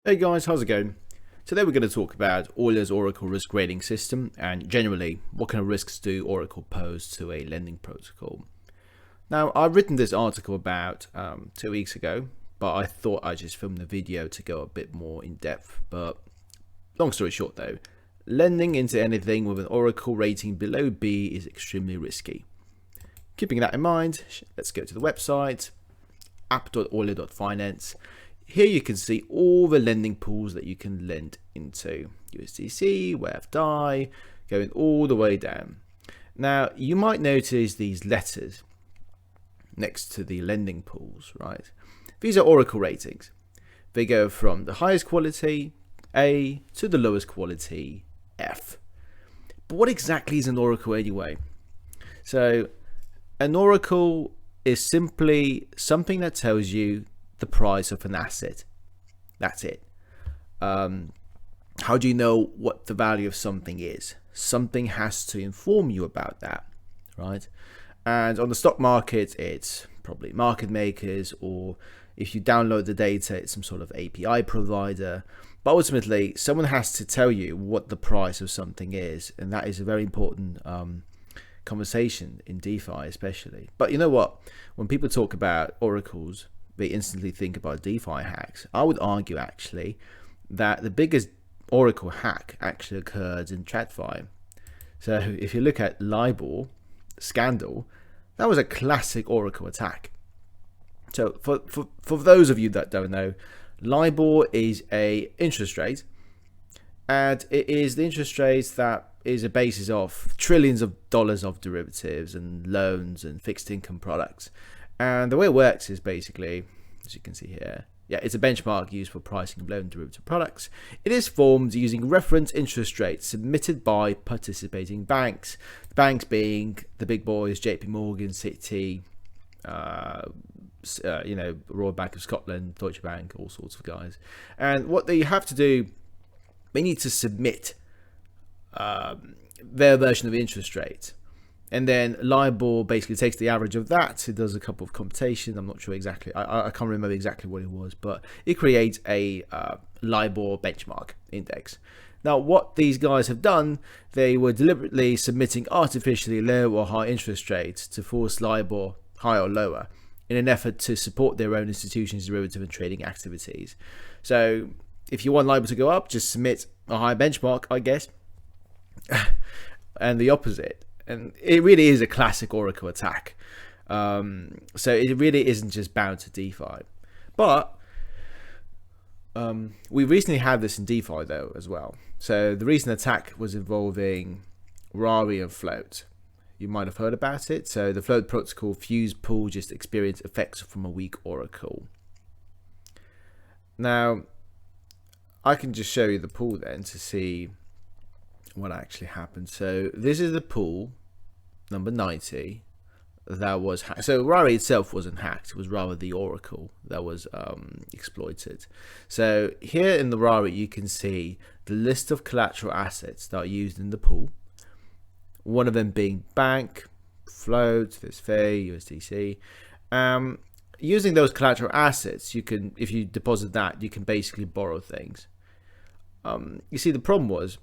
Hey guys, how's it going? Today we're going to talk about Euler's Oracle risk rating system and generally what kind of risks do Oracle pose to a lending protocol. Now, I've written this article about 2 weeks ago, but I thought I'd just film the video to go a bit more in depth. But long story short though, lending into anything with an Oracle rating below B is extremely risky. Keeping that in mind, let's go to the website, app.euler.finance. Here you can see all the lending pools that you can lend into. USDC, WFDI, going all the way down. Now, you might notice these letters next to the lending pools, right? These are Oracle ratings. They go from the highest quality, A, to the lowest quality, F. But what exactly is an Oracle anyway? So, an Oracle is simply something that tells you the price of an asset. That's it. How do you know what the value of something is? Something has to inform you about that, right? And on the stock market, it's probably market makers, or if you download the data, it's some sort of API provider. But ultimately, someone has to tell you what the price of something is, and that is a very important conversation in DeFi especially. But you know what? When people talk about oracles, they instantly think about DeFi hacks. I would argue actually that the biggest Oracle hack actually occurred in TradFi. So if you look at LIBOR scandal, that was a classic Oracle attack. So for those of you that don't know, LIBOR is a interest rate, and it is the interest rate that is a basis of trillions of dollars of derivatives and loans and fixed income products. And the way it works is basically, as you can see here, it's a benchmark used for pricing of loan derivative products. It is formed using reference interest rates submitted by participating banks. The banks being the big boys, JP Morgan, Citi, Royal Bank of Scotland, Deutsche Bank, all sorts of guys. And what they have to do, they need to submit their version of the interest rate. And then LIBOR basically takes the average of that. It does a couple of computation. I'm not sure exactly. I can't remember exactly what it was, but it creates a LIBOR benchmark index. Now, what these guys have done, they were deliberately submitting artificially low or high interest rates to force LIBOR higher or lower in an effort to support their own institutions' derivative and trading activities. So if you want LIBOR to go up, just submit a high benchmark, I guess. And the opposite. And it really is a classic Oracle attack. So it really isn't just bound to DeFi. But we recently had this in DeFi though as well. So the recent attack was involving Rari and Float. You might have heard about it. So the Float protocol Fuse pool just experienced effects from a weak Oracle. Now, I can just show you the pool then to see what actually happened. So this is the pool number 90 that was hacked. So Rari itself wasn't hacked, it was rather the Oracle that was exploited. So here in the Rari you can see the list of collateral assets that are used in the pool, one of them being bank, float, there's FEI, USDC. Using those collateral assets, you can, if you deposit that, you can basically borrow things. You see, the problem was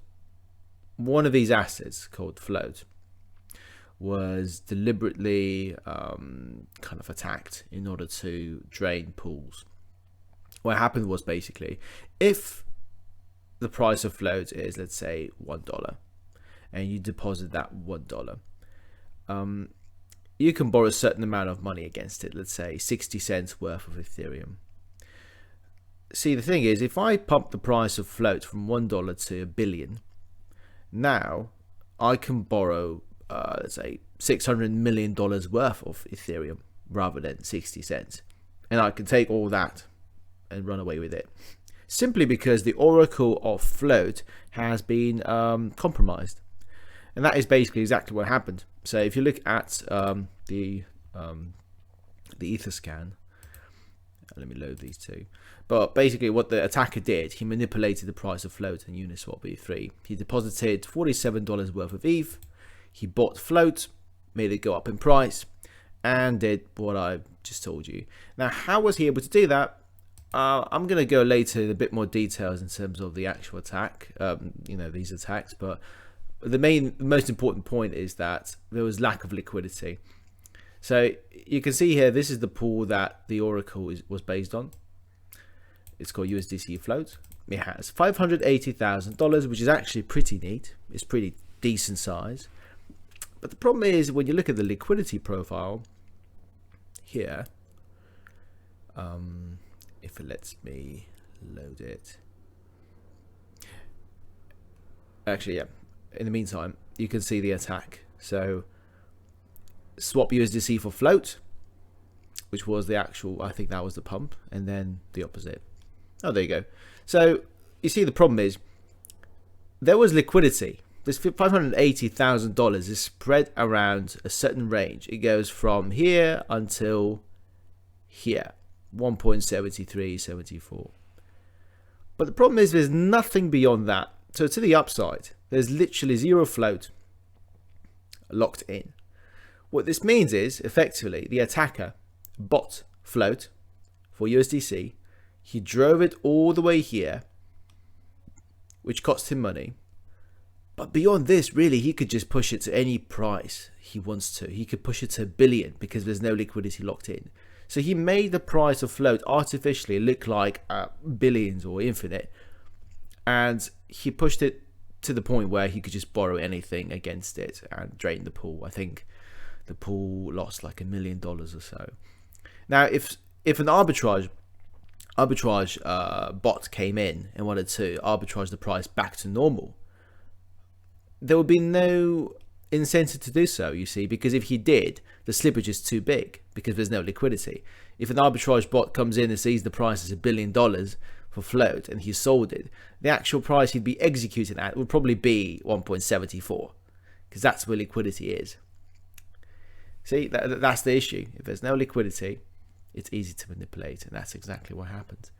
one of these assets called float was deliberately kind of attacked in order to drain pools. What happened was basically, if the price of float is, let's say, $1 and you deposit that $1, you can borrow a certain amount of money against it, let's say 60 cents worth of Ethereum. See, the thing is, if I pump the price of float from $1 to $1 billion, now I can borrow let's say $600 million worth of Ethereum rather than 60 cents, and I can take all that and run away with it, simply because the Oracle of float has been compromised. And that is basically exactly what happened. So if you look at the Etherscan, let me load these two. But basically what the attacker did, he manipulated the price of float in Uniswap V3. He deposited $47 worth of ETH. He bought float, made it go up in price, and did what I just told you. Now, how was he able to do that? I'm going to go later in a bit more details in terms of the actual attack, these attacks, but the most important point is that there was lack of liquidity. So you can see here, this is the pool that the Oracle was based on. It's called USDC Float. It has $580,000, which is actually pretty neat. It's pretty decent size. But the problem is, when you look at the liquidity profile here, if it lets me load it. Actually, yeah. In the meantime, you can see the attack. So swap USDC for float, which was the actual, I think that was the pump, and then the opposite. Oh, there you go. So you see, the problem is there was liquidity. This $580,000 is spread around a certain range. It goes from here until here, 1.7374. But the problem is there's nothing beyond that. So to the upside, there's literally zero float locked in. What this means is, effectively, the attacker bought float for USDC. He drove it all the way here, which cost him money. But beyond this, really, he could just push it to any price he wants to. He could push it to $1 billion because there's no liquidity locked in. So he made the price of float artificially look like billions or infinite. And he pushed it to the point where he could just borrow anything against it and drain the pool. I think the pool lost like $1 million or so. Now, if an arbitrage bot came in and wanted to arbitrage the price back to normal, there would be no incentive to do so, you see, because if he did, the slippage is too big because there's no liquidity. If an arbitrage bot comes in and sees the price is $1 billion for float and he sold it, the actual price he'd be executing at would probably be 1.74 because that's where liquidity is. See, that's the issue. If there's no liquidity, it's easy to manipulate, and that's exactly what happened.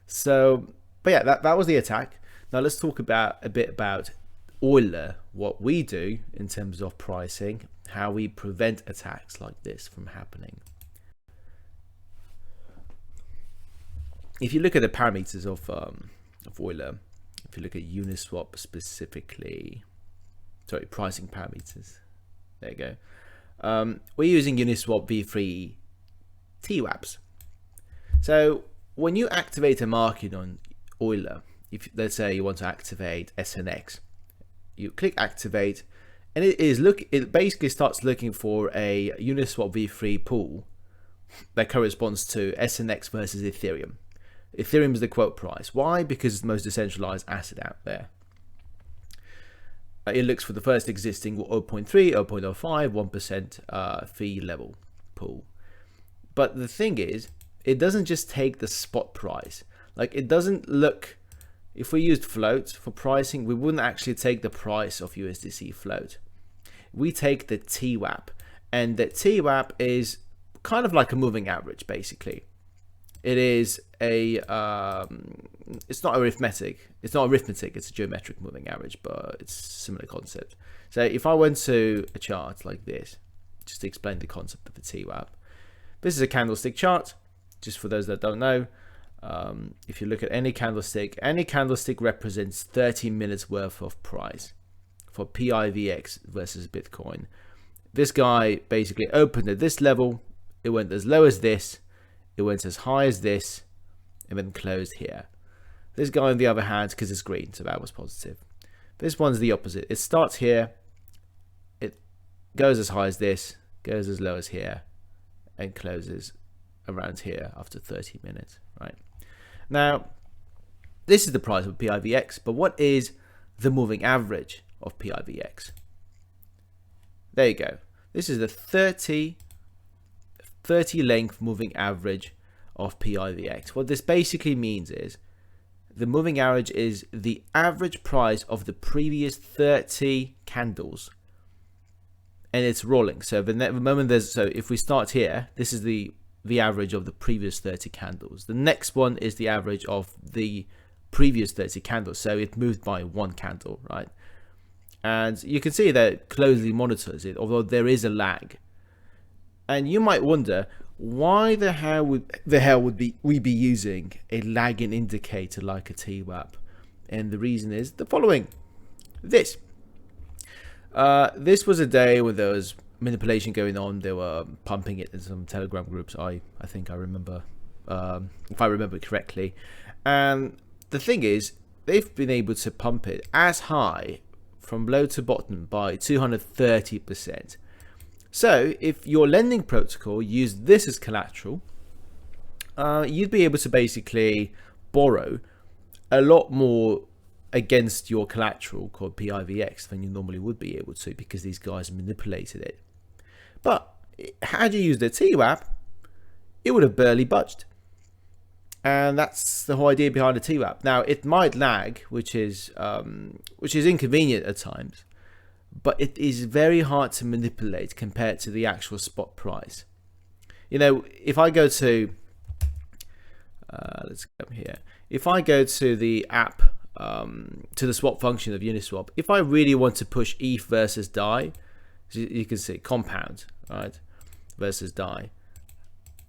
So, but yeah, that was the attack. Now let's talk a bit about Euler, what we do in terms of pricing, how we prevent attacks like this from happening. If you look at the parameters of Euler, if you look at Uniswap specifically, sorry, pricing parameters, there you go. We're using Uniswap v3 TWAPs. So when you activate a market on Euler, if let's say you want to activate SNX, you click activate, and it basically starts looking for a Uniswap v3 pool that corresponds to SNX versus Ethereum. Ethereum is the quote price. Why? Because it's the most decentralized asset out there. It looks for the first existing 0.3, 0.05, 1% fee level pool. But the thing is, it doesn't just take the spot price. Like, it doesn't look, if we used float for pricing, we wouldn't actually take the price of USDC float. We take the TWAP, and the TWAP is kind of like a moving average, basically. It is it's not arithmetic. It's not arithmetic. It's a geometric moving average, but it's a similar concept. So if I went to a chart like this, just to explain the concept of the TWAP, this is a candlestick chart. Just for those that don't know, if you look at any candlestick represents 30 minutes worth of price for PIVX versus Bitcoin. This guy basically opened at this level. It went as low as this. It went as high as this, and then closed here. This guy, on the other hand, because it's green, so that was positive. This one's the opposite. It starts here, it goes as high as this, goes as low as here, and closes around here after 30 minutes, right? Now, this is the price of PIVX, but what is the moving average of PIVX? There you go. This is the 30 length moving average of PIVX. What this basically means is the moving average is the average price of the previous 30 candles, and it's rolling. So the moment if we start here, this is the average of the previous 30 candles. The next one is the average of the previous 30 candles. So it moved by one candle, right? And you can see that it closely monitors it, although there is a lag. And you might wonder, why the hell would we be using a lagging indicator like a TWAP? And the reason is the following. This was a day where there was manipulation going on. They were pumping it in some Telegram groups. I think I remember, if I remember correctly. And the thing is, they've been able to pump it as high from low to bottom by 230%. So if your lending protocol used this as collateral, you'd be able to basically borrow a lot more against your collateral called PIVX than you normally would be able to, because these guys manipulated it. But had you used a TWAP, it would have barely budged. And that's the whole idea behind a TWAP. Now, it might lag, which is inconvenient at times, but it is very hard to manipulate compared to the actual spot price. You know, if I go to let's go here. If I go to the app, to the swap function of Uniswap, if I really want to push ETH versus DAI, you can see compound, right, versus DAI.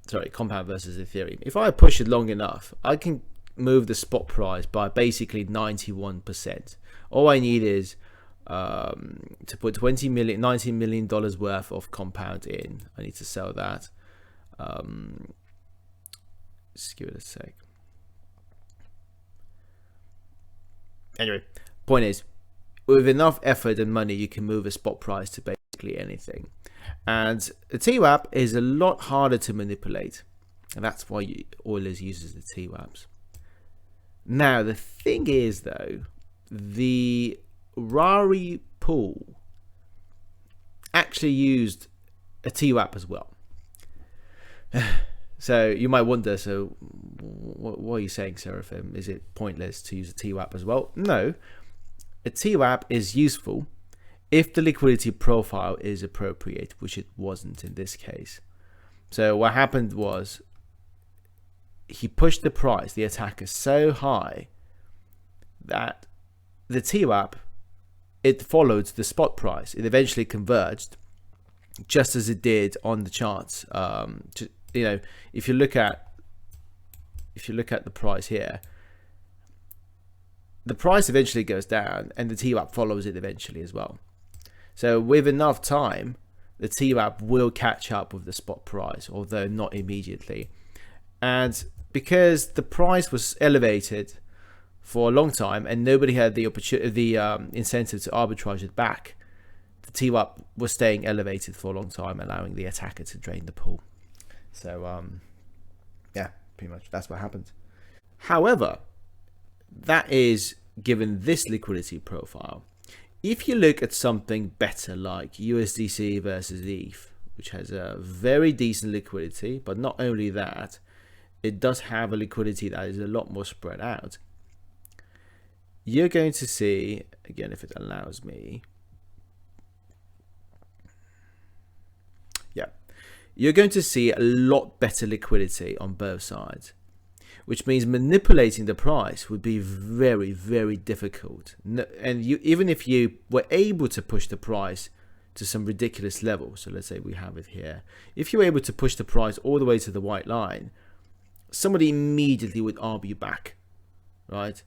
Sorry, compound versus Ethereum. If I push it long enough, I can move the spot price by basically 91%. All I need is to put $19 million worth of compound in. I need to sell that. Just give it a sec. Anyway, point is, with enough effort and money, you can move a spot price to basically anything. And the TWAP is a lot harder to manipulate, and that's why Euler uses the TWAPs. Now, the thing is, though, the Rari pool actually used a TWAP as well. So you might wonder, so what are you saying, Seraphim? Is it pointless to use a TWAP as well? No, a TWAP is useful if the liquidity profile is appropriate, which it wasn't in this case. So what happened was he pushed the price, the attacker, so high that the TWAP, it followed the spot price. It eventually converged, just as it did on the charts. You know, if you look at the price here, the price eventually goes down, and the TWAP follows it eventually as well. So with enough time, the TWAP will catch up with the spot price, although not immediately. And because the price was elevated for a long time and nobody had the incentive to arbitrage it back, the TWAP was staying elevated for a long time, allowing the attacker to drain the pool. So yeah, pretty much that's what happened. However, that is given this liquidity profile. If you look at something better like USDC versus ETH, which has a very decent liquidity, but not only that, it does have a liquidity that is a lot more spread out, you're going to see, again, if it allows me, yeah, you're going to see a lot better liquidity on both sides, which means manipulating the price would be very, very difficult. And even if you were able to push the price to some ridiculous level, so let's say we have it here, if you were able to push the price all the way to the white line, somebody immediately would argue back, right?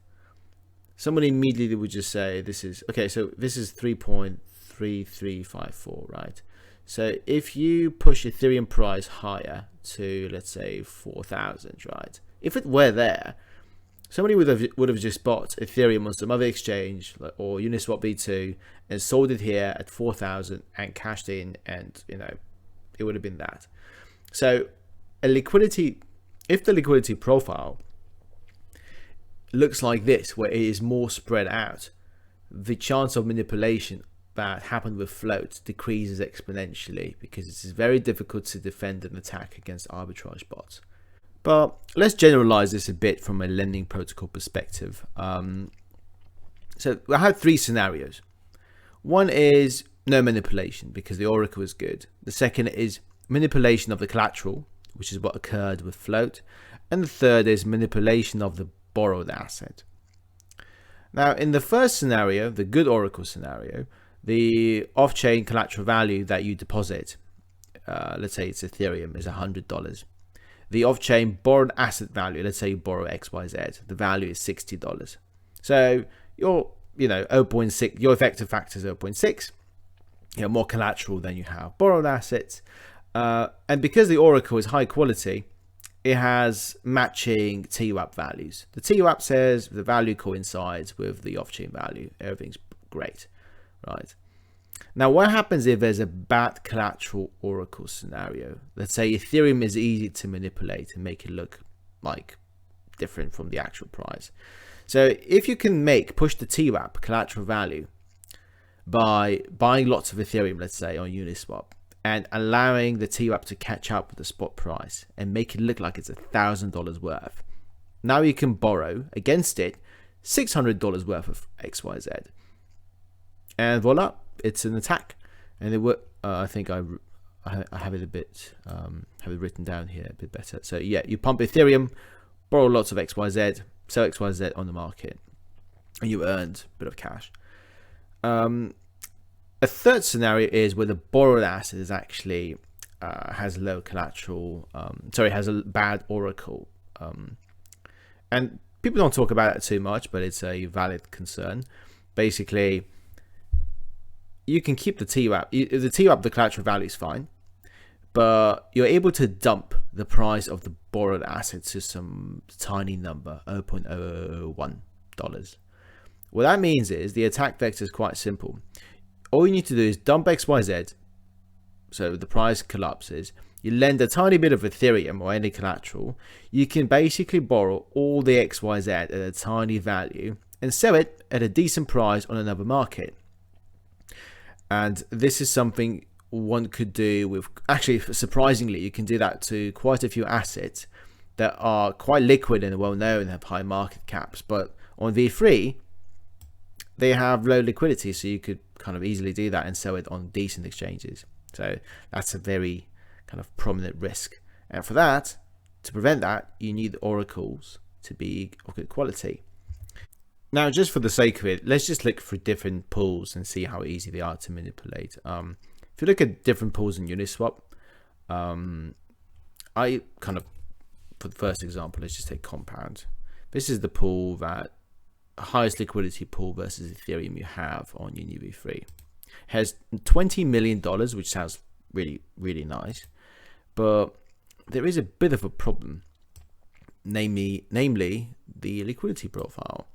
Somebody immediately would just say, this is, okay, so this is 3.3354, right? So if you push Ethereum price higher to, let's say, 4,000, right? If it were there, somebody would have just bought Ethereum on some other exchange or Uniswap V2 and sold it here at 4,000 and cashed in, and you know, it would have been that. So a liquidity, if the liquidity profile looks like this, where it is more spread out, the chance of manipulation that happened with float decreases exponentially, because it is very difficult to defend an attack against arbitrage bots. But let's generalize this a bit from a lending protocol perspective. So I have three scenarios. One is no manipulation because the oracle is good. The second is manipulation of the collateral, which is what occurred with float. And the third is manipulation of the borrowed asset. Now, in the first scenario, the good oracle scenario, the off-chain collateral value that you deposit let's say it's Ethereum, is $100. The off-chain borrowed asset value, let's say you borrow XYZ, the value is $60. So your 0.6, your effective factor is 0.6. You have more collateral than you have borrowed assets, and because the Oracle is high quality, it has matching TWAP values. The TWAP says the value coincides with the off-chain value. Everything's great, right? Now, what happens if there's a bad collateral Oracle scenario? Let's say Ethereum is easy to manipulate and make it look like different from the actual price. So if you can push the TWAP collateral value by buying lots of Ethereum, let's say on Uniswap, and allowing the TWAP to catch up with the spot price and make it look like it's $1,000 worth, now you can borrow against it $600 worth of XYZ, and voila, it's an attack. And it would, I think I have it a bit, have it written down here a bit better. So yeah, you pump Ethereum, borrow lots of XYZ, sell XYZ on the market, and you earned a bit of cash. A third scenario is where the borrowed asset is actually has low collateral, has a bad Oracle, and people don't talk about it too much, but it's a valid concern. Basically, you can keep the TWAP. The TWAP, the collateral value is fine, but you're able to dump the price of the borrowed asset to some tiny number, $0.001. What that means is the attack vector is quite simple. All you need to do is dump XYZ, so the price collapses. You lend a tiny bit of Ethereum or any collateral. You can basically borrow all the XYZ at a tiny value and sell it at a decent price on another market. And this is something one could do with, actually, surprisingly, you can do that to quite a few assets that are quite liquid and well known and have high market caps. But on V3, they have low liquidity, so you could kind of easily do that and sell it on decent exchanges. So that's a very kind of prominent risk. And for that, to prevent that, you need the oracles to be of good quality. Now, just for the sake of it, let's just look for different pools and see how easy they are to manipulate. If you look at different pools in Uniswap, I kind of, for the first example, let's just take Compound. This is the pool that highest liquidity pool versus Ethereum you have on UniV3. Has $20 million, which sounds really, really nice, but there is a bit of a problem, namely the liquidity profile.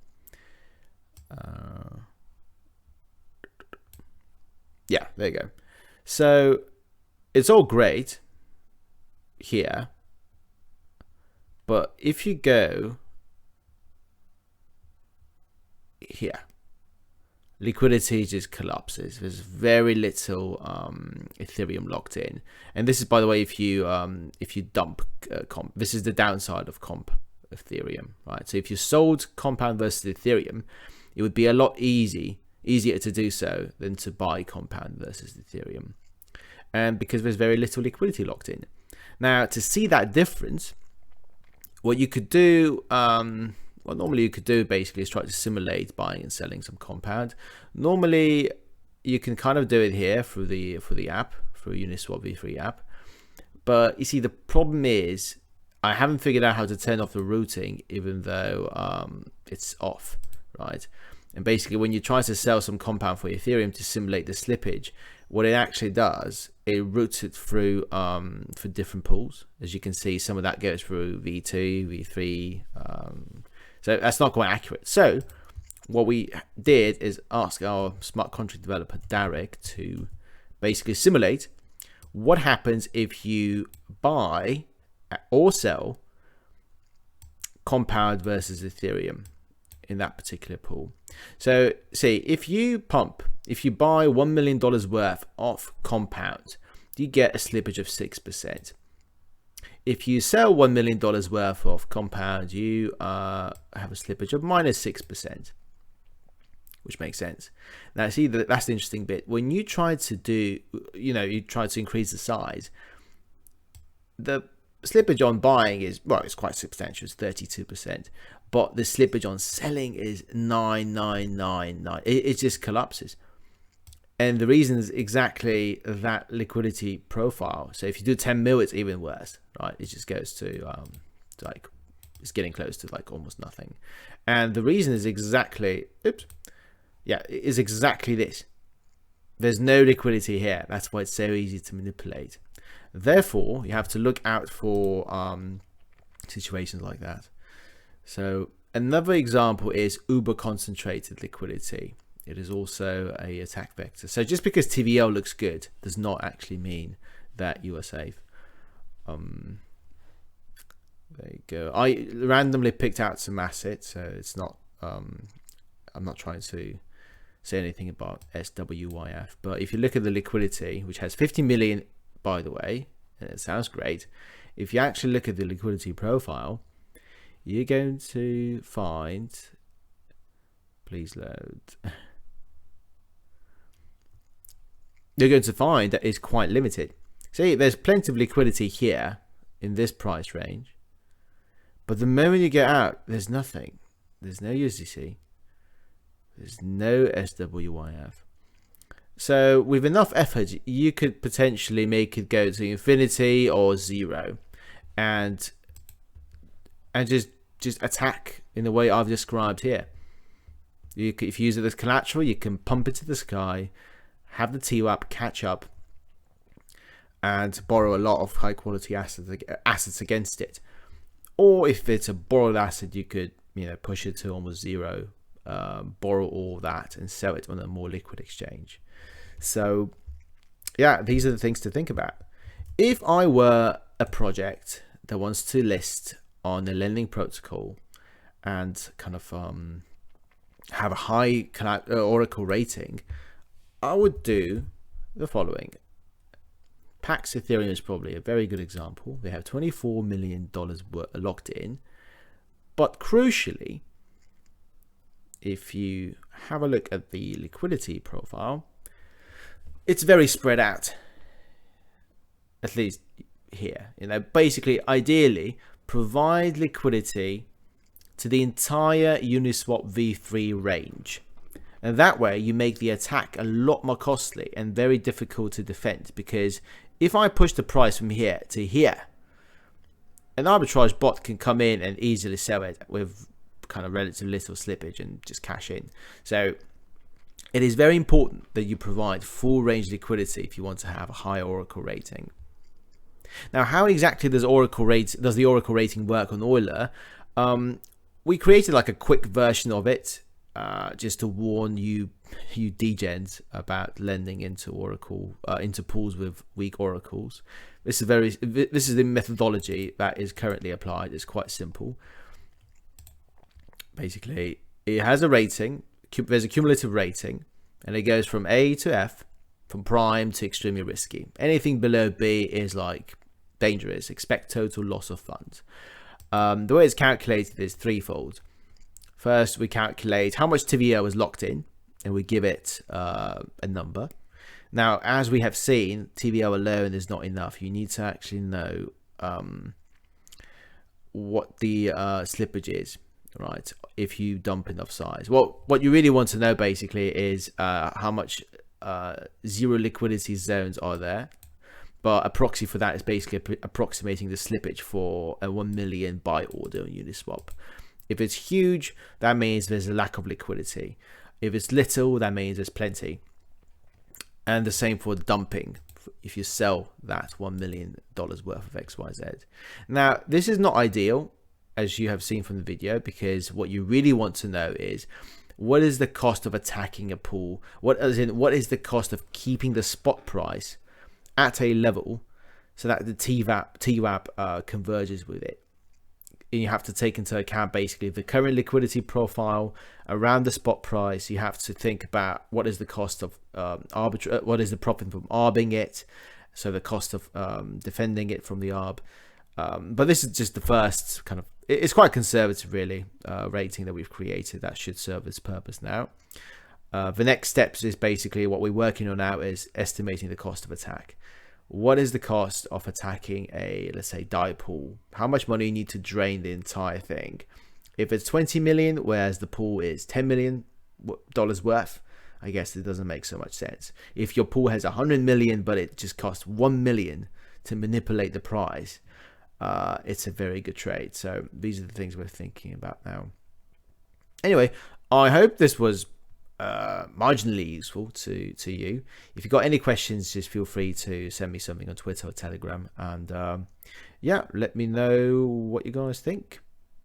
Yeah, there you go. So it's all great here, but if you go here, liquidity just collapses. There's very little Ethereum locked in, and this is, by the way, if you dump comp. This is the downside of comp Ethereum, right? So if you sold Compound versus Ethereum, it would be a lot easier to do so than to buy Compound versus Ethereum, and because there's very little liquidity locked in. Now, to see that difference, what you could do, what normally you could do basically is try to simulate buying and selling some Compound. Normally, you can kind of do it here through the app, through Uniswap V3 app. But you see, the problem is I haven't figured out how to turn off the routing, even though it's off, right? And basically, when you try to sell some Compound for Ethereum to simulate the slippage, what it actually does, it routes it through for different pools. As you can see, some of that goes through V2, V3. So that's not quite accurate. So what we did is ask our smart contract developer, Derek, to basically simulate what happens if you buy or sell Compound versus Ethereum in that particular pool. So see, if you buy $1 million worth of Compound, you get a slippage of 6%. If you sell $1 million worth of Compound, you have a slippage of -6%, which makes sense. Now, see, that's the interesting bit. When you try to do, you try to increase the size, the slippage on buying is, well, it's quite substantial. It's 32%, but the slippage on selling is 9999. It just collapses. And the reason is exactly that liquidity profile. So if you do 10 mil, it's even worse, right? It just goes to like, it's getting close to like almost nothing. And the reason is exactly, is exactly this. There's no liquidity here. That's why it's so easy to manipulate. Therefore, you have to look out for situations like that. So another example is uber concentrated liquidity. It is also a attack vector. So just because TVL looks good does not actually mean that you are safe. There you go. I randomly picked out some assets, so it's not. I'm not trying to say anything about SWYF, but if you look at the liquidity, which has 50 million, by the way, and it sounds great. If you actually look at the liquidity profile, you're going to find. Please load. You're going to find that it's quite limited. See, there's plenty of liquidity here in this price range, but the moment you get out, there's nothing. There's no USDC. There's no SWYF. So with enough effort, you could potentially make it go to infinity or zero, and just attack in the way I've described here. If you use it as collateral, you can pump it to the sky, have the TWAP catch up, and borrow a lot of high quality assets against it. Or if it's a borrowed asset, you could push it to almost zero, borrow all that and sell it on a more liquid exchange. So yeah, these are the things to think about. If I were a project that wants to list on a lending protocol and kind of have a high Oracle rating, I would do the following. Pax Ethereum is probably a very good example. They have $24 million locked in. But crucially, if you have a look at the liquidity profile, it's very spread out. At least here. Basically, ideally, provide liquidity to the entire Uniswap v3 range. And that way you make the attack a lot more costly and very difficult to defend, because if I push the price from here to here, an arbitrage bot can come in and easily sell it with kind of relative little slippage and just cash in. So it is very important that you provide full range liquidity if you want to have a high Oracle rating. Now, how exactly does the Oracle rating work on Euler? We created like a quick version of it, just to warn you degens about lending into Oracle, into pools with weak oracles. This is the methodology that is currently applied. It's quite simple. Basically, it has a rating. There's a cumulative rating, and it goes from A to F, from prime to extremely risky. Anything below B is like dangerous. Expect total loss of funds. The way it's calculated is threefold. First, we calculate how much TVL is locked in, and we give it a number. Now, as we have seen, TVL alone is not enough. You need to actually know what the slippage is, right? If you dump enough size. Well, what you really want to know basically is how much zero liquidity zones are there. But a proxy for that is basically approximating the slippage for a 1 million buy order on Uniswap. If it's huge, that means there's a lack of liquidity. If it's little, that means there's plenty. And the same for dumping, if you sell that $1 million worth of XYZ. Now, this is not ideal, as you have seen from the video, because what you really want to know is, what is the cost of attacking a pool? What is the cost of keeping the spot price at a level so that the TWAP converges with it? And you have to take into account basically the current liquidity profile around the spot price. You have to think about what is the cost of what is the profit from arbing it, so the cost of defending it from the arb. But this is just the first kind of, it's quite conservative really, rating that we've created that should serve its purpose now. The next steps is basically what we're working on now is estimating the cost of attack. What is the cost of attacking a, let's say, DAI pool? How much money you need to drain the entire thing? If it's 20 million, whereas the pool is $10 million worth, I guess it doesn't make so much sense. If your pool has 100 million, but it just costs 1 million to manipulate the price, it's a very good trade. So these are the things we're thinking about now. Anyway, I hope this was marginally useful to you. If you've got any questions, just feel free to send me something on Twitter or Telegram, and yeah, let me know what you guys think.